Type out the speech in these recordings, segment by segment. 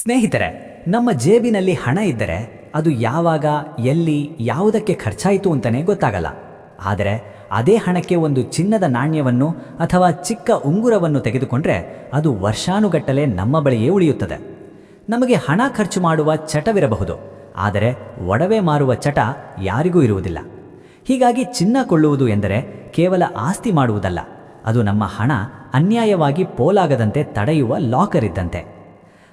ಸ್ನೇಹಿತರೆ, ನಮ್ಮ ಜೇಬಿನಲ್ಲಿ ಹಣ ಇದ್ದರೆ ಅದು ಯಾವಾಗ, ಎಲ್ಲಿ, ಯಾವುದಕ್ಕೆ ಖರ್ಚಾಯಿತು ಅಂತಲೇ ಗೊತ್ತಾಗಲ್ಲ. ಆದರೆ ಅದೇ ಹಣಕ್ಕೆ ಒಂದು ಚಿನ್ನದ ನಾಣ್ಯವನ್ನು ಅಥವಾ ಚಿಕ್ಕ ಉಂಗುರವನ್ನು ತೆಗೆದುಕೊಂಡ್ರೆ ಅದು ವರ್ಷಾನುಗಟ್ಟಲೆ ನಮ್ಮ ಬಳಿಯೇ ಉಳಿಯುತ್ತದೆ. ನಮಗೆ ಹಣ ಖರ್ಚು ಮಾಡುವ ಚಟವಿರಬಹುದು, ಆದರೆ ಒಡವೆ ಮಾರುವ ಚಟ ಯಾರಿಗೂ ಇರುವುದಿಲ್ಲ. ಹೀಗಾಗಿ ಚಿನ್ನ ಕೊಳ್ಳುವುದು ಎಂದರೆ ಕೇವಲ ಆಸ್ತಿ ಮಾಡುವುದಲ್ಲ, ಅದು ನಮ್ಮ ಹಣ ಅನ್ಯಾಯವಾಗಿ ಪೋಲಾಗದಂತೆ ತಡೆಯುವ ಲಾಕರ್ ಇದ್ದಂತೆ.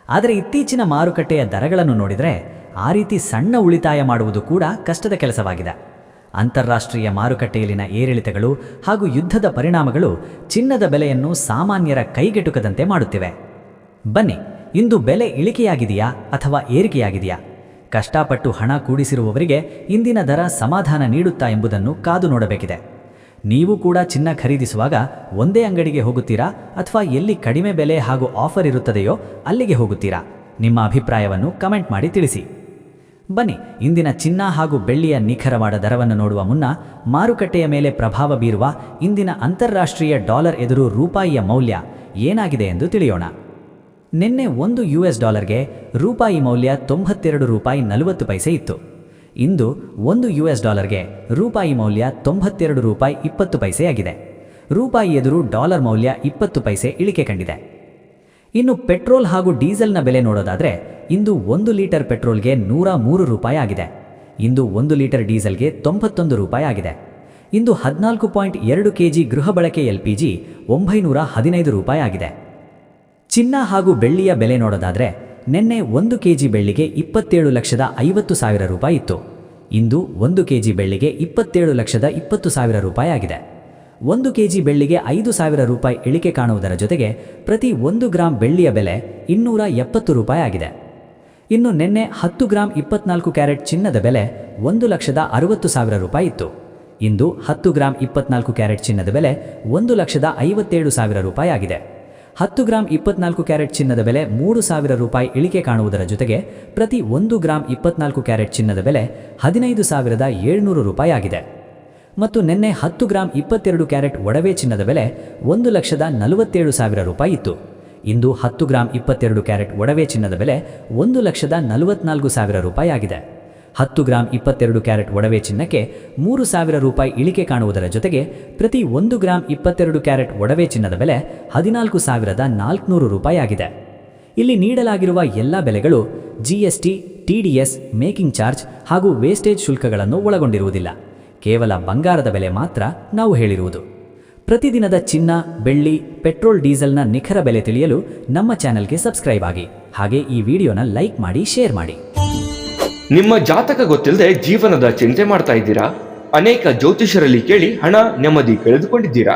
ಆದರೆ ಇತ್ತೀಚಿನ ಮಾರುಕಟ್ಟೆಯ ದರಗಳನ್ನು ನೋಡಿದರೆ ಆ ರೀತಿ ಸಣ್ಣ ಉಳಿತಾಯ ಮಾಡುವುದು ಕೂಡ ಕಷ್ಟದ ಕೆಲಸವಾಗಿದೆ. ಅಂತಾರಾಷ್ಟ್ರೀಯ ಮಾರುಕಟ್ಟೆಯಲ್ಲಿನ ಏರಿಳಿತಗಳು ಹಾಗೂ ಯುದ್ಧದ ಪರಿಣಾಮಗಳು ಚಿನ್ನದ ಬೆಲೆಯನ್ನು ಸಾಮಾನ್ಯರ ಕೈಗೆಟುಕದಂತೆ ಮಾಡುತ್ತಿವೆ. ಬನ್ನಿ, ಇಂದು ಬೆಲೆ ಇಳಿಕೆಯಾಗಿದೆಯಾ ಅಥವಾ ಏರಿಕೆಯಾಗಿದೆಯಾ? ಕಷ್ಟಪಟ್ಟು ಹಣ ಕೂಡಿಸಿರುವವರಿಗೆ ಇಂದಿನ ದರ ಸಮಾಧಾನ ನೀಡುತ್ತಾ ಎಂಬುದನ್ನು ಕಾದು ನೋಡಬೇಕಿದೆ. ನೀವು ಕೂಡ ಚಿನ್ನ ಖರೀದಿಸುವಾಗ ಒಂದೇ ಅಂಗಡಿಗೆ ಹೋಗುತ್ತೀರಾ ಅಥವಾ ಎಲ್ಲಿ ಕಡಿಮೆ ಬೆಲೆ ಹಾಗೂ ಆಫರ್ ಇರುತ್ತದೆಯೋ ಅಲ್ಲಿಗೆ ಹೋಗುತ್ತೀರಾ? ನಿಮ್ಮ ಅಭಿಪ್ರಾಯವನ್ನು ಕಮೆಂಟ್ ಮಾಡಿ ತಿಳಿಸಿ. ಬನ್ನಿ, ಇಂದಿನ ಚಿನ್ನ ಹಾಗೂ ಬೆಳ್ಳಿಯ ನಿಖರವಾದ ದರವನ್ನು ನೋಡುವ ಮುನ್ನ ಮಾರುಕಟ್ಟೆಯ ಮೇಲೆ ಪ್ರಭಾವ ಬೀರುವ ಇಂದಿನ ಅಂತಾರಾಷ್ಟ್ರೀಯ ಡಾಲರ್ ಎದುರು ರೂಪಾಯಿಯ ಮೌಲ್ಯ ಏನಾಗಿದೆ ಎಂದು ತಿಳಿಯೋಣ. ನಿನ್ನೆ $1 ರೂಪಾಯಿ ಮೌಲ್ಯ 92 ರೂಪಾಯಿ 40 ಪೈಸೆ ಇತ್ತು. ಇಂದು $1 ರೂಪಾಯಿ ಮೌಲ್ಯ 92 ರೂಪಾಯಿ 20 ಪೈಸೆಯಾಗಿದೆ. ರೂಪಾಯಿ ಎದುರು ಡಾಲರ್ ಮೌಲ್ಯ 20 ಪೈಸೆ ಇಳಿಕೆ ಕಂಡಿದೆ. ಇನ್ನು ಪೆಟ್ರೋಲ್ ಹಾಗೂ ಡೀಸೆಲ್ನ ಬೆಲೆ ನೋಡೋದಾದರೆ ಇಂದು 1 ಲೀಟರ್ ಪೆಟ್ರೋಲ್ಗೆ 103 ರೂಪಾಯಿ ಆಗಿದೆ. ಇಂದು 1 ಲೀಟರ್ ಡೀಸೆಲ್ಗೆ 91 ರೂಪಾಯಿ ಆಗಿದೆ. ಇಂದು 14.2 kg ಗೃಹ ಬಳಕೆ LPG 915 ರೂಪಾಯಿ ಆಗಿದೆ. ಚಿನ್ನ ಹಾಗೂ ಬೆಳ್ಳಿಯ ಬೆಲೆ ನೋಡೋದಾದರೆ ನಿನ್ನೆ 1 kg ಬೆಳ್ಳಿಗೆ 27,50,000 ರೂಪಾಯಿ ಇತ್ತು. ಇಂದು 1 kg ಬೆಳ್ಳಿಗೆ 27,20,000 ರೂಪಾಯಿ ಆಗಿದೆ. 1 kg ಬೆಳ್ಳಿಗೆ 5,000 ರೂಪಾಯಿ ಇಳಿಕೆ ಕಾಣುವುದರ ಜೊತೆಗೆ ಪ್ರತಿ 1 ಗ್ರಾಂ ಬೆಳ್ಳಿಯ ಬೆಲೆ 270 ರೂಪಾಯಿ ಆಗಿದೆ. ಇನ್ನು ನಿನ್ನೆ 10 ಗ್ರಾಂ 24 ಕ್ಯಾರೆಟ್ ಚಿನ್ನದ ಬೆಲೆ 1,60,000 ರೂಪಾಯಿ ಇತ್ತು. ಇಂದು 10 ಗ್ರಾಂ 24 ಕ್ಯಾರೆಟ್ ಚಿನ್ನದ ಬೆಲೆ 1,57,000 ರೂಪಾಯಿ ಆಗಿದೆ. 10 ಗ್ರಾಂ 24 ಕ್ಯಾರೆಟ್ ಚಿನ್ನದ ಬೆಲೆ 3,000 ರೂಪಾಯಿ ಇಳಿಕೆ ಕಾಣುವುದರ ಜೊತೆಗೆ ಪ್ರತಿ 1 ಗ್ರಾಂ 24 ಕ್ಯಾರೆಟ್ ಚಿನ್ನದ ಬೆಲೆ 15,700 ರೂಪಾಯಿ ಆಗಿದೆ. ಮತ್ತು ನಿನ್ನೆ 10 ಗ್ರಾಂ 22 ಕ್ಯಾರೆಟ್ ಒಡವೆ ಚಿನ್ನದ ಬೆಲೆ 1,47,000 ರೂಪಾಯಿ ಇತ್ತು. ಇಂದು 10 ಗ್ರಾಂ 22 ಕ್ಯಾರೆಟ್ ಒಡವೆ ಚಿನ್ನದ ಬೆಲೆ 1,44,000 ರೂಪಾಯಿ ಆಗಿದೆ. 10 ಗ್ರಾಂ 22 ಕ್ಯಾರೆಟ್ ಒಡವೆ ಚಿನ್ನಕ್ಕೆ 3,000 ರೂಪಾಯಿ ಇಳಿಕೆ ಕಾಣುವುದರ ಜೊತೆಗೆ ಪ್ರತಿ 1 ಗ್ರಾಂ 22 ಕ್ಯಾರೆಟ್ ಒಡವೆ ಚಿನ್ನದ ಬೆಲೆ 14,400 ರೂಪಾಯಿ ಆಗಿದೆ. ಇಲ್ಲಿ ನೀಡಲಾಗಿರುವ ಎಲ್ಲ ಬೆಲೆಗಳು GST, TDS, ಮೇಕಿಂಗ್ ಚಾರ್ಜ್ ಹಾಗೂ ವೇಸ್ಟೇಜ್ ಶುಲ್ಕಗಳನ್ನು ಒಳಗೊಂಡಿರುವುದಿಲ್ಲ. ಕೇವಲ ಬಂಗಾರದ ಬೆಲೆ ಮಾತ್ರ ನಾವು ಹೇಳಿರುವುದು. ಪ್ರತಿದಿನದ ಚಿನ್ನ, ಬೆಳ್ಳಿ, ಪೆಟ್ರೋಲ್, ಡೀಸೆಲ್ನ ನಿಖರ ಬೆಲೆ ತಿಳಿಯಲು ನಮ್ಮ ಚಾನೆಲ್ಗೆ ಸಬ್ಸ್ಕ್ರೈಬ್ ಆಗಿ. ಹಾಗೆ ಈ ವಿಡಿಯೋನ ಲೈಕ್ ಮಾಡಿ, ಶೇರ್ ಮಾಡಿ. ನಿಮ್ಮ ಜಾತಕ ಗೊತ್ತಿಲ್ಲದೆ ಜೀವನದ ಚಿಂತೆ ಮಾಡ್ತಾ ಇದ್ದೀರಾ? ಅನೇಕ ಜ್ಯೋತಿಷರಲ್ಲಿ ಕೇಳಿ ಹಣ, ನೆಮ್ಮದಿ ಕಳೆದುಕೊಂಡಿದ್ದೀರಾ?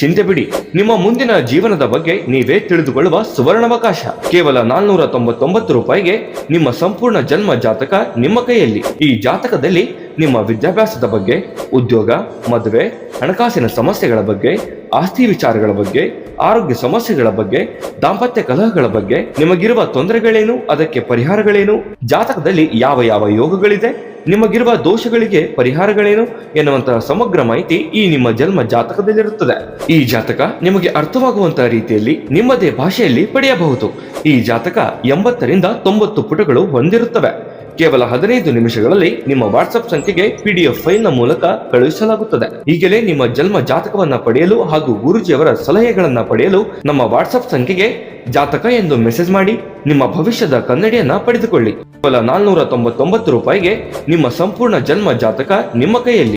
ಚಿಂತೆ ಬಿಡಿ, ನಿಮ್ಮ ಮುಂದಿನ ಜೀವನದ ಬಗ್ಗೆ ನೀವೇ ತಿಳಿದುಕೊಳ್ಳುವ ಸುವರ್ಣಾವಕಾಶ. ಕೇವಲ 499 ರೂಪಾಯಿಗೆ ನಿಮ್ಮ ಸಂಪೂರ್ಣ ಜನ್ಮ ಜಾತಕ ನಿಮ್ಮ ಕೈಯಲ್ಲಿ. ಈ ಜಾತಕದಲ್ಲಿ ನಿಮ್ಮ ವಿದ್ಯಾಭ್ಯಾಸದ ಬಗ್ಗೆ, ಉದ್ಯೋಗ, ಮದುವೆ, ಹಣಕಾಸಿನ ಸಮಸ್ಯೆಗಳ ಬಗ್ಗೆ, ಆಸ್ತಿ ವಿಚಾರಗಳ ಬಗ್ಗೆ, ಆರೋಗ್ಯ ಸಮಸ್ಯೆಗಳ ಬಗ್ಗೆ, ದಾಂಪತ್ಯ ಕಲಹಗಳ ಬಗ್ಗೆ, ನಿಮಗಿರುವ ತೊಂದರೆಗಳೇನು, ಅದಕ್ಕೆ ಪರಿಹಾರಗಳೇನು, ಜಾತಕದಲ್ಲಿ ಯಾವ ಯಾವ ಯೋಗಗಳಿದೆ, ನಿಮಗಿರುವ ದೋಷಗಳಿಗೆ ಪರಿಹಾರಗಳೇನು ಎನ್ನುವಂತಹ ಸಮಗ್ರ ಮಾಹಿತಿ ಈ ನಿಮ್ಮ ಜನ್ಮ ಜಾತಕದಲ್ಲಿರುತ್ತದೆ. ಈ ಜಾತಕ ನಿಮಗೆ ಅರ್ಥವಾಗುವಂತಹ ರೀತಿಯಲ್ಲಿ ನಿಮ್ಮದೇ ಭಾಷೆಯಲ್ಲಿ ಪಡೆಯಬಹುದು. ಈ ಜಾತಕ 80ರಿಂದ 90 ಪುಟಗಳು ಹೊಂದಿರುತ್ತವೆ. ಕೇವಲ 15 ನಿಮಿಷಗಳಲ್ಲಿ ನಿಮ್ಮ ವಾಟ್ಸ್ಆಪ್ ಸಂಖ್ಯೆಗೆ PDF ಫೈಲ್ ನ ಮೂಲಕ ಕಳುಹಿಸಲಾಗುತ್ತದೆ. ಈಗಲೇ ನಿಮ್ಮ ಜನ್ಮ ಜಾತಕವನ್ನ ಪಡೆಯಲು ಹಾಗೂ ಗುರುಜಿಯವರ ಸಲಹೆಗಳನ್ನ ಪಡೆಯಲು ನಮ್ಮ ವಾಟ್ಸ್ಆಪ್ ಸಂಖ್ಯೆಗೆ ಜಾತಕ ಎಂದು ಮೆಸೇಜ್ ಮಾಡಿ ನಿಮ್ಮ ಭವಿಷ್ಯದ ಕನ್ನಡಿಯನ್ನ ಪಡೆದುಕೊಳ್ಳಿ. ಕೇವಲ 499 ರೂಪಾಯಿಗೆ ನಿಮ್ಮ ಸಂಪೂರ್ಣ ಜನ್ಮ ಜಾತಕ ನಿಮ್ಮ ಕೈಯಲ್ಲಿ.